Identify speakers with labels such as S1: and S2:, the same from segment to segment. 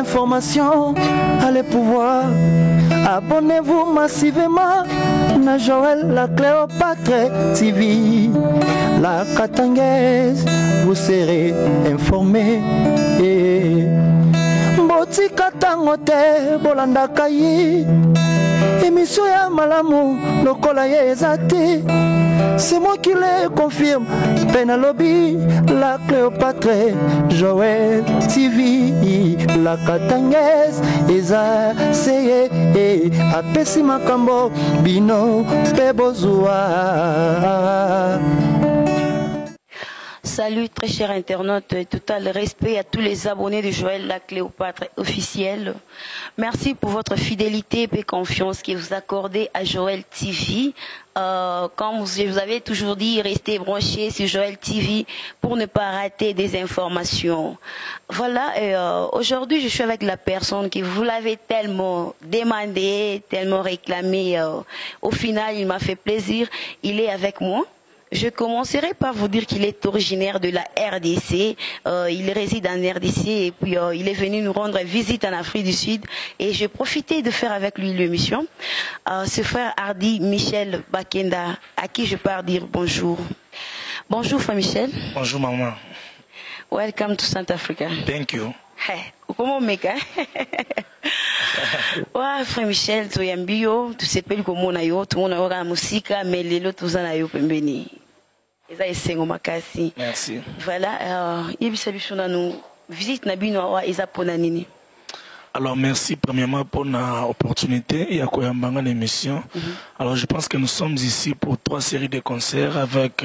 S1: informations, allez pouvoir. Abonnez-vous massivement na Joël la Cléopâtre TV. La Katangaise, vous serez informés. Boti Katangote, Bolanda Kayi. Émission ya malamu, lokola yezati. C'est moi qui le confirme. Penalobi, la Cléopâtre, Joël TV, la Katangaise, Eza, Seye, Apesi Makambo, Bino, Pebozua.
S2: Salut très chers internautes, total respect à tous les abonnés de Joël la Cléopâtre officiel. Merci pour votre fidélité et confiance que vous accordez à Joël TV. Comme je vous avais toujours dit, restez branchés sur Joël TV pour ne pas rater des informations. Voilà, aujourd'hui je suis avec la personne que vous l'avez tellement demandé, tellement réclamé. Au final, il m'a fait plaisir, il est avec moi. Je commencerai par vous dire qu'il est originaire de la RDC, il réside en RDC et puis il est venu nous rendre visite en Afrique du Sud et j'ai profité de faire avec lui l'émission. Ce frère Hardy Michel Bakenda, à qui je pars dire bonjour. Bonjour frère Michel.
S3: Bonjour maman.
S2: Welcome to South Africa.
S3: Thank you.
S2: Hey, comment meka? Ouais, frère Michel, tu es bio, tu sais pas comment on a eu, tout le monde a la musique, mais les autres tous en a eu pembeni.
S3: Merci.
S2: Voilà, nous visite Nabino Isa Ponanini.
S3: Alors merci premièrement pour l'opportunité et à quoi l'émission. Alors je pense que nous sommes ici pour 3 séries de concerts avec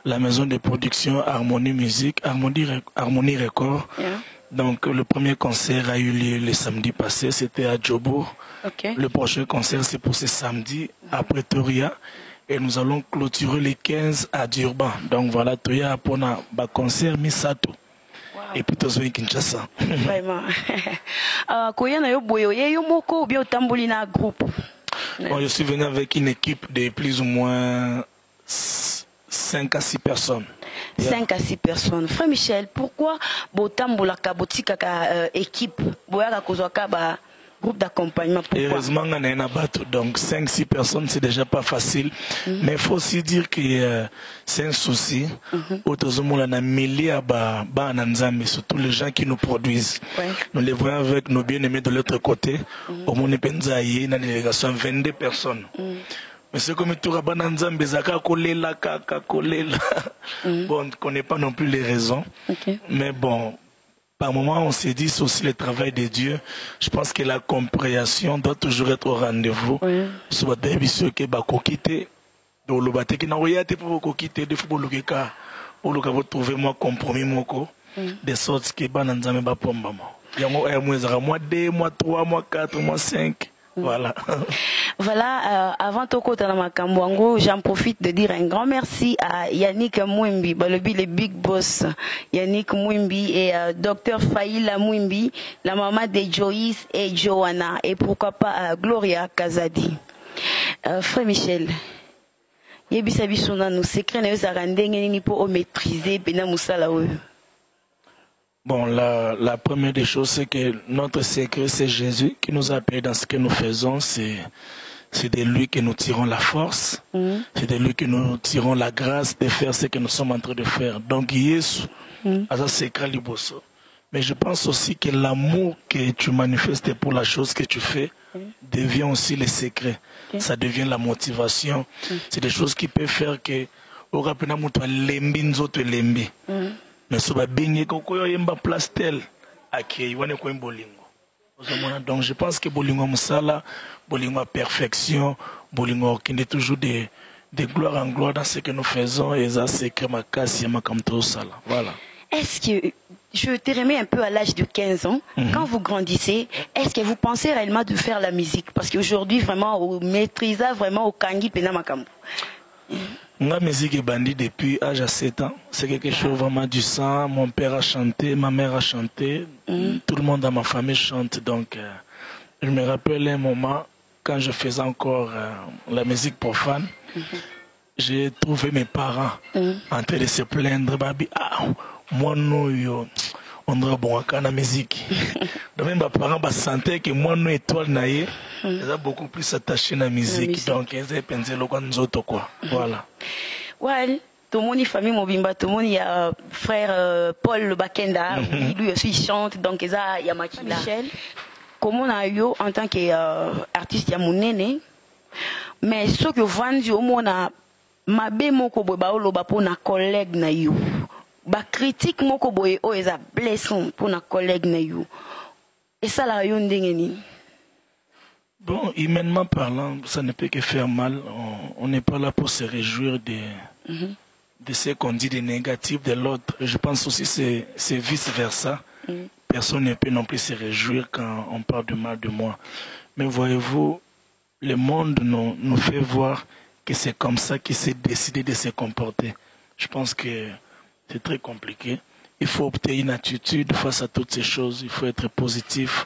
S3: la maison de production Harmonie Musique, Harmonie Record.
S2: Yeah.
S3: Donc le premier concert a eu lieu le samedi passé, c'était à Djobo.
S2: Okay.
S3: Le prochain concert c'est pour ce samedi à Pretoria. Et nous allons clôturer les 15 à Durban. Donc voilà, tu y as pour un concert Misato. Et puis tu as Kinshasa.
S2: Vraiment.
S3: Bon, je suis venu avec une équipe de plus ou moins 5 à 6 personnes.
S2: 5 à 6 personnes. Frère Michel, pourquoi Botambola Kabotika équipe Boyaga Kozwaka groupe d'accompagnement?
S3: Heureusement, on a un abattu, donc 5-6 personnes, c'est déjà pas facile. Mais il faut aussi dire que c'est un souci. Autour on a milliers de surtout les gens qui nous produisent. Nous les voyons avec nos bien-aimés de l'autre côté. Au monde Penzaïe, dans la délégation, 22 personnes. Mais c'est comme tout le monde, bon, on ne connaît pas non plus les raisons. Mais bon, par moment, on s'est dit, c'est aussi le travail de Dieu. Je pense que la compréhension doit toujours être au rendez-vous. Soit des ceux qui ont quitté, le bateau qui n'a rien été pour quitter, des fois, pour trouver moi compromis, de sorte que ban n'enzame ba pomba moi. Il y a moi 2, moi 3, moi 4, moi 5. Voilà.
S2: Voilà, avant Toko Tanamakamwango, j'en profite de dire un grand merci à Yannick Mouimbi, le big boss, Yannick Mouimbi et Dr Faïla Mouimbi, la maman de Joyce et Johanna, et pourquoi pas Gloria Kazadi. Frère Michel, Yebisa Bisona, nous secrets ne zarandeng pour maîtriser Bena Moussala.
S3: Bon, la première des choses, c'est que notre secret, c'est Jésus qui nous a appelés dans ce que nous faisons. C'est de lui que nous tirons la force. C'est de lui que nous tirons la grâce de faire ce que nous sommes en train de faire. Donc, Jésus, ça c'est Kaliboso. Mais je pense aussi que l'amour que tu manifestes pour la chose que tu fais devient aussi le secret. Ça devient la motivation. C'est des choses qui peuvent faire que au rapena muto lembi nzoto lembi. Mais si on binge koko yemba plastel aki wane ko bolingo. Donc je pense que bolingo musala, bolingo à perfection, bolingo qui est toujours de gloire en gloire dans ce que nous faisons et ça c'est que ma casse ma comme tout ça là. Voilà.
S2: Est-ce que je te remets un peu à l'âge de 15 ans, quand vous grandissez, est-ce que vous pensez réellement de faire la musique? Parce qu'aujourd'hui vraiment vous maîtrisez vraiment au kangi pena makambo.
S3: La musique est bandit depuis l'âge de 7 ans. C'est quelque chose vraiment du sang. Mon père a chanté, ma mère a chanté. Tout le monde dans ma famille chante. Donc, je me rappelle un moment, quand je faisais encore la musique profane, j'ai trouvé mes parents en train de se plaindre. Babi, ah, moi, non, yo. on doit bon à la musique. Donc même mes parents sentaient que moi nous étoile naïe, ils ont beaucoup plus attaché à la musique. Donc ils ont pensé le quoi nous autres quoi. Voilà.
S2: Ouais. Tout le monde est famille Mobimba, tout le monde il y a frère Paul le Bakenda, lui aussi il chante, donc il y a Makila. Michel, comment on a eu en tant qu'artiste il y a mon aîné, mais ce que vendu au monde a mabe moko boy ba oloba pour na collègue na you, ba critique moko boy o eza blessant pour na collègue na you, et ça la yo ndengeni.
S3: Bon, humainement parlant, ça ne peut que faire mal. On n'est pas là pour se réjouir de ce qu'on dit de négatif de l'autre. Je pense aussi que c'est vice-versa. Personne ne peut non plus se réjouir quand on parle de mal de moi. Mais voyez-vous, le monde nous fait voir que c'est comme ça qu'il s'est décidé de se comporter. Je pense que c'est très compliqué. Il faut opter une attitude face à toutes ces choses. Il faut être positif.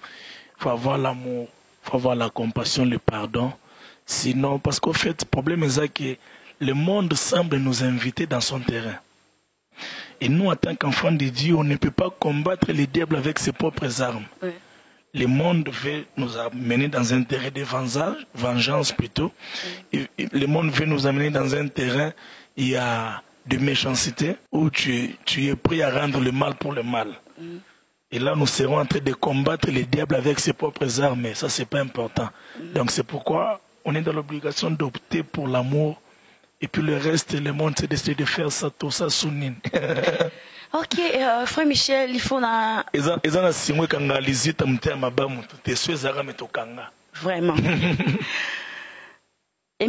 S3: Il faut avoir l'amour. Il faut avoir la compassion, le pardon. Sinon, parce qu'au fait, le problème est que le monde semble nous inviter dans son terrain. Et nous, en tant qu'enfants de Dieu, on ne peut pas combattre le diable avec ses propres armes. Oui. Le monde veut nous amener dans un terrain de vengeance plutôt. Oui. Et le monde veut nous amener dans un terrain il y a de méchanceté où tu es prêt à rendre le mal pour le mal. Oui. Et là, nous serons en train de combattre le diable avec ses propres armes. Mais ça, c'est pas important. Donc, c'est pourquoi on est dans l'obligation d'opter pour l'amour. Et puis le reste, le monde s'est décidé de faire ça, tout ça, sounine.
S2: Ok, frère Michel, il faut na... Vraiment. Et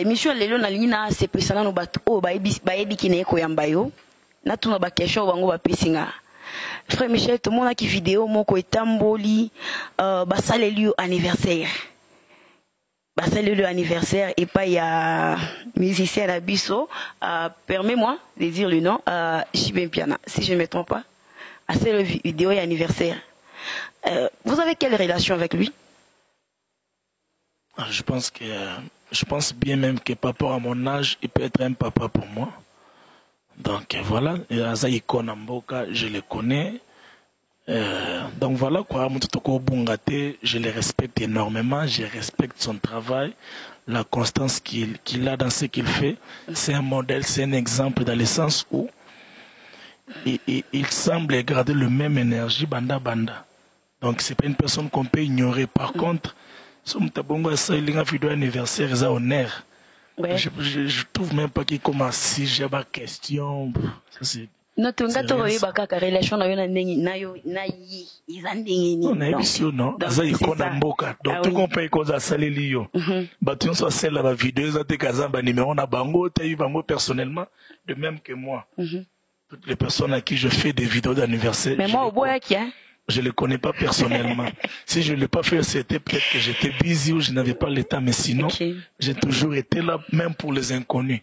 S2: Michel, lelo na lina se pesana no bato o baebi kine ko yambayo. Na tuna ba kesho bango ba pesinga. Frère Michel, tout le monde a qui vidéo moko etamboli basaleli anniversaire. C'est le anniversaire et pas il y a musicien à Bisso. Permets-moi de dire le nom. Chibem Piana, si je ne me trompe pas. C'est le vidéo et anniversaire. Vous avez quelle relation avec lui?
S3: Je pense bien même que par rapport à mon âge, il peut être un papa pour moi. Donc voilà, Azaïko Namboka, je le connais. Donc voilà quoi, Mututoko Bungate, je le respecte énormément, je respecte son travail, la constance qu'il a dans ce qu'il fait. C'est un modèle, c'est un exemple dans le sens où il semble garder le même énergie banda. Donc c'est pas une personne qu'on peut ignorer. Par contre, si Mutabongo a ça, il a une vidéo anniversaire, il a honneur. Ouais. Je trouve même pas qu'il commence si j'ai ma question. Ça c'est.
S2: Notre relation
S3: non aza ikona mboka donc tout compris koza saleli yo baton so celle la vidéo za te kazamba numéro na bango tayi bango personnellement de même que moi toutes les personnes à qui je fais des vidéos d'anniversaire
S2: mais moi au bois qui hein
S3: je ne les connais pas personnellement. Si je ne l'ai pas fait, c'était peut-être que j'étais busy ou je n'avais pas le temps. Mais sinon, j'ai toujours été là, même pour les inconnus.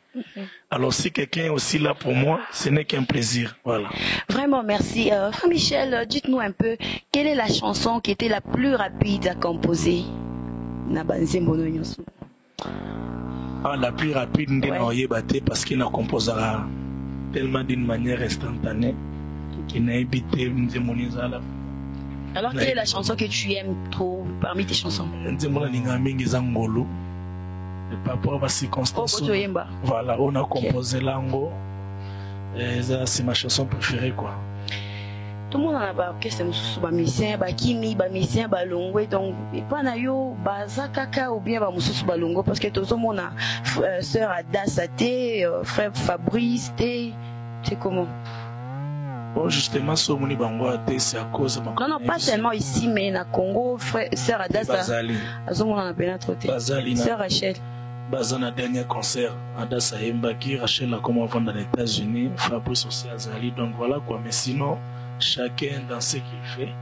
S3: Alors, si quelqu'un est aussi là pour moi, ce n'est qu'un plaisir. Voilà.
S2: Vraiment, merci. Frère Michel, dites-nous un peu, quelle est la chanson qui était la plus rapide à composer? La
S3: plus rapide, parce qu'il la composera tellement d'une manière instantanée qu'il n'a évité de
S2: Alors, quelle est la chanson que tu aimes trop parmi tes chansons?
S3: Par rapport à circonstances. Voilà, on a composé l'ango. C'est ma chanson préférée, quoi.
S2: Tout le monde a orchestre musicien, bakimi, musicien, balongo, donc pas na yo bazakaka ou bien mususu balongo parce que tout le monde a sœur Adassa T, frère Fabrice T, c'est comment?
S3: Bon, justement, ce moni bango c'est à cause de
S2: non, pas seulement ici, mais na Congo, frère, sœur Adassa.
S3: Bazali.
S2: On a pénétré.
S3: Bazali.
S2: Sœur Rachel.
S3: Bazana dernier concert, Adassa Mbaki, Rachel a comment vendre dans les États-Unis, Fabrice aussi Azali, donc voilà quoi. Mais sinon, chacun dans ce qu'il fait.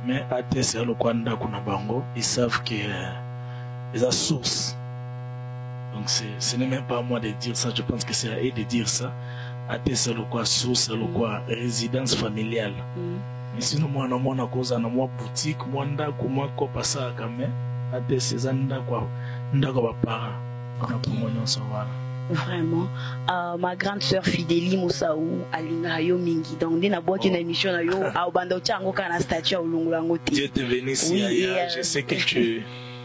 S3: Mais AT, c'est le Kwanda Kunabango, ils savent que les a source. Donc ce n'est même pas à moi de dire ça, je pense que c'est à eux de dire ça. Ate c'est le quoi source, c'est le quoi résidence familiale. Mais sinon moi na cause na moi boutique, moi ndako moi ko passa quand même. Ate c'est nda quoi ba para. On a pour moi non ça voilà.
S2: Vraiment. Ma grande sœur Fidélie Moussaou, Alinga Yo Mingi. Donc, dès que tu as une émission,
S3: Dieu te bénisse. Oui, je sais que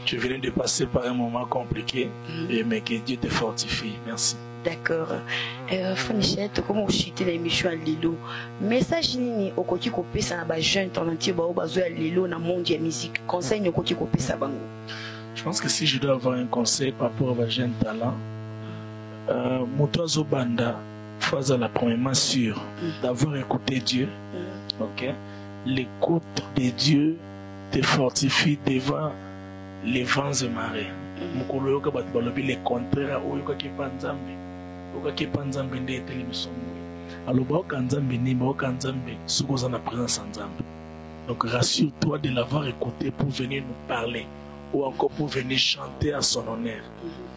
S3: tu venais de passer par un moment compliqué, mais que Dieu te fortifie. Merci.
S2: D'accord. Frère Michel, comment vous chutez l'émission à Lilo? Message nini au côté copé ça na jeune talentueux ba obazo à Lilo na monde de musique. Conseil au côté copé ça bango.
S3: Je pense que si je dois avoir un conseil par rapport à jeune talent, Motoazo Banda faisait la première sûre d'avoir écouté Dieu. Ok. L'écoute de Dieu te fortifie devant les vents et marées. Mukolo yoka batu balobi le contraire oyoka kipanzambe. Oka kipanzambe nde eteli misongo. Alors ba kanzambe ni ba kanzambe sukoza na présence nzambe. Donc rassure-toi de l'avoir écouté pour venir nous parler ou encore pour venir chanter à son honneur.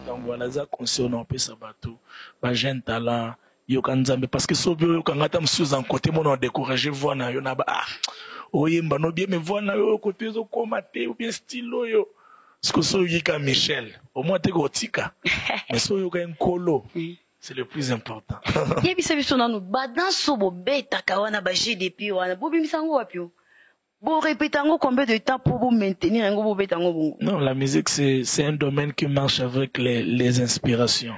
S3: Donc voilà ça conseil on peut sabato. Ba jeune talent yoka nzambe parce que sobi yoka ngata msuza en côté mon on décourager voir na yo na ba oyemba no bien me voir na yo côté zo komate ou bien stylo yo. Parce que so yika Michel, au moins t'es gotika. Mais so yoka un colo. C'est le plus important.
S2: Yebi sabi sona no badan sobo beta kawana ba GDP wana. Bobi misango wapio. Bon répéter combien de temps pour vous maintenir un gros beta ngo.
S3: Non, la musique c'est un domaine qui marche avec les inspirations.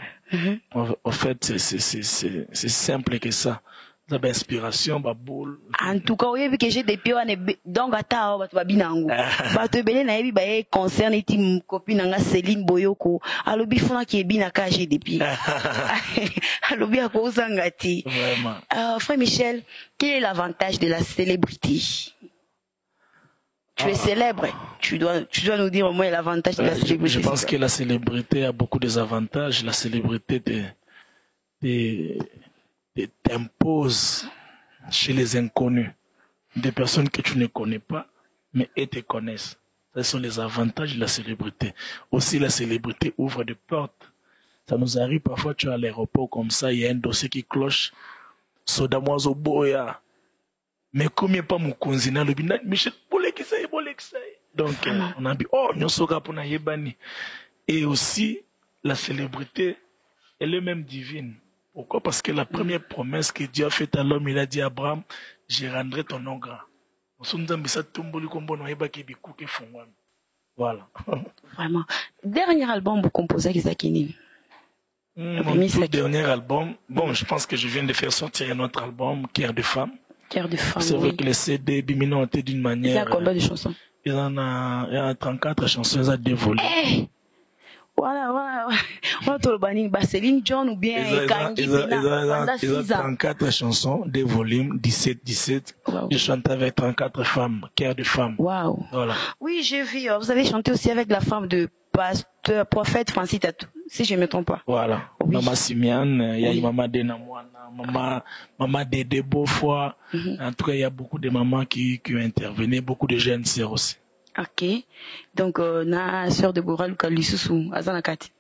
S3: En fait, c'est simple que ça. Ça ba inspiration ba boule.
S2: En tout cas, oui, que j'ai des pieds donc ata ba binango. Ba te belé na yebi ba concerne ti copine nga Céline Boyoko. Alobi fona ki ebina ka j'ai des pieds. Alobi akoza ngati.
S3: Vraiment.
S2: Frère Michel, quel est l'avantage de la célébrité? Tu es célèbre, tu dois nous dire au moins l'avantage de la célébrité.
S3: Je pense que la célébrité a beaucoup d'avantages. La célébrité t'impose chez les inconnus, des personnes que tu ne connais pas, mais elles te connaissent. Ce sont les avantages de la célébrité. Aussi, la célébrité ouvre des portes. Ça nous arrive parfois, tu es à l'aéroport comme ça, il y a un dossier qui cloche. Sodamoiso boya. Mais combien pas mon cousin le binat Michel Bolekisay. Donc on a dit oh nyosoka pona yebani. Et aussi la célébrité elle est même divine. Pourquoi? Parce que la première promesse que Dieu a faite à l'homme, il a dit à Abraham, je rendrai ton nom grand. Voilà.
S2: Vraiment. Dernier album vous composez avec Zakini.
S3: Mon tout dernier album, bon, je pense que je viens de faire sortir un autre album, Cœur de femme.
S2: Cœur de femme.
S3: C'est vrai que les CD Bimino ont été d'une manière.
S2: Il y a combien de chansons?
S3: Il y a 34 chansons, ils ont dévolé.
S2: Voilà. Céline John ou bien Kangi pendant 6 ans.
S3: 34 chansons, des volumes, 17. Wow. Je chante avec 34 femmes, Cœur de femme.
S2: Waouh.
S3: Voilà.
S2: Oui, j'ai vu. Vous avez chanté aussi avec la femme de pasteur, prophète Francis Tatou, si je ne me trompe pas.
S3: Voilà. Oui. Maman Simiane, il y a Maman Denamouana, Maman Dédé Beaufoy. En tout cas, il y a beaucoup de mamans qui ont intervenu, beaucoup de jeunes sœurs aussi.
S2: Ok. Donc, na sœur Deborah Luka Lissousou, Azanakati.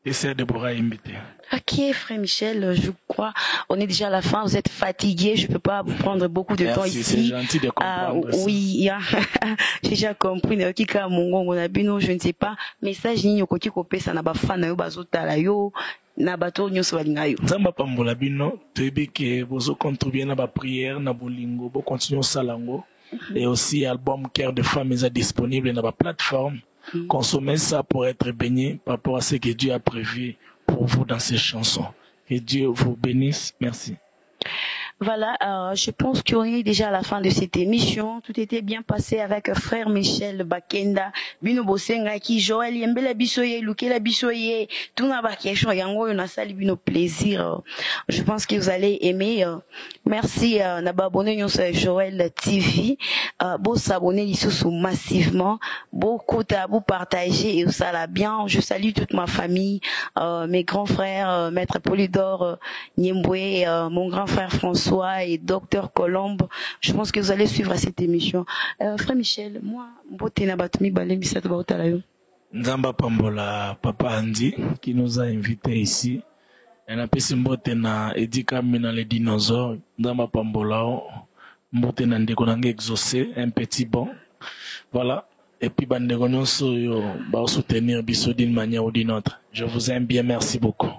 S3: Et sœur Deborah invitée.
S2: Ok, frère Michel, je crois, on est déjà à la fin, vous êtes fatigué, je peux pas vous prendre beaucoup de temps ici.
S3: C'est gentil de comprendre.
S2: Oui, j'ai déjà compris, Kika Mongo, je ne sais pas, message ni yokoti kopé, ça n'a pas fan, yo bazotala yo, na bato nyonso balinga yo.
S3: Nzamba pambola bino, toyebi ke bozo contribuer na ba prière, na bolingo, bo continuer salango. Et aussi, album Cœur de femme est disponible dans la plateforme. Consommez ça pour être béni par rapport à ce que Dieu a prévu pour vous dans ces chansons. Que Dieu vous bénisse. Merci.
S2: Voilà, je pense qu'on est déjà à la fin de cette émission. Tout était bien passé avec frère Michel Bakenda, Bino Bosenga, qui Joël Yembela Bissoye, Lukela Bissoye, tout n'a pas question, yango yon a sali bino plaisir. Je pense que vous allez aimer. Merci, naba abonné yon sur Joël TV. Beau s'abonner ici massivement. Beaucoup à vous partager et ça la bien. Je salue toute ma famille, mes grands frères, Maître Polydore, Niemboué, mon grand frère François et Docteur Colombe. Je pense que vous allez suivre cette émission. Frère Michel, moi, Mbotena Batumi Balemi Satbautalayo.
S3: Nzamba Pambola, Papa Andy, qui nous a invités ici. Et na pesi Mbotena Edika Mina les dinosaures. Nzamba Pambola, Mbotena Ndeko Nange exaucé, un petit bon. Voilà. Et puis, Bandeko Nyonso, va soutenir Bisso d'une manière ou d'une autre. Je vous aime bien, merci beaucoup.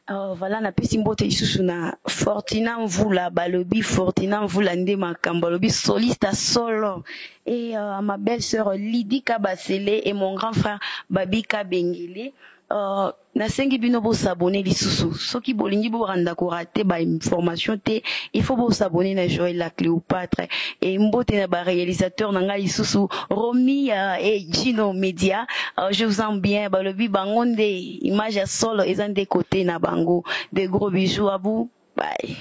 S2: Voilà, na pesi mbote isusu na Fortina Mvula balobi Fortina Mvula nde makambo balobi soliste solo et ma belle-sœur Lydie Kabasele et mon grand frère Babi Kabengele. Nasengi bino bo s'abonner lisusu soki bolingi bo randa ko rater ba information te il faut bo s'abonner na Joël la Cléopâtre et mbote na ba réalisateur nanga lisusu Romy et Gino Media. Je vous aime bien balobi bangonde image ya solo ezande côté na bango, de gros bisous à vous, bye.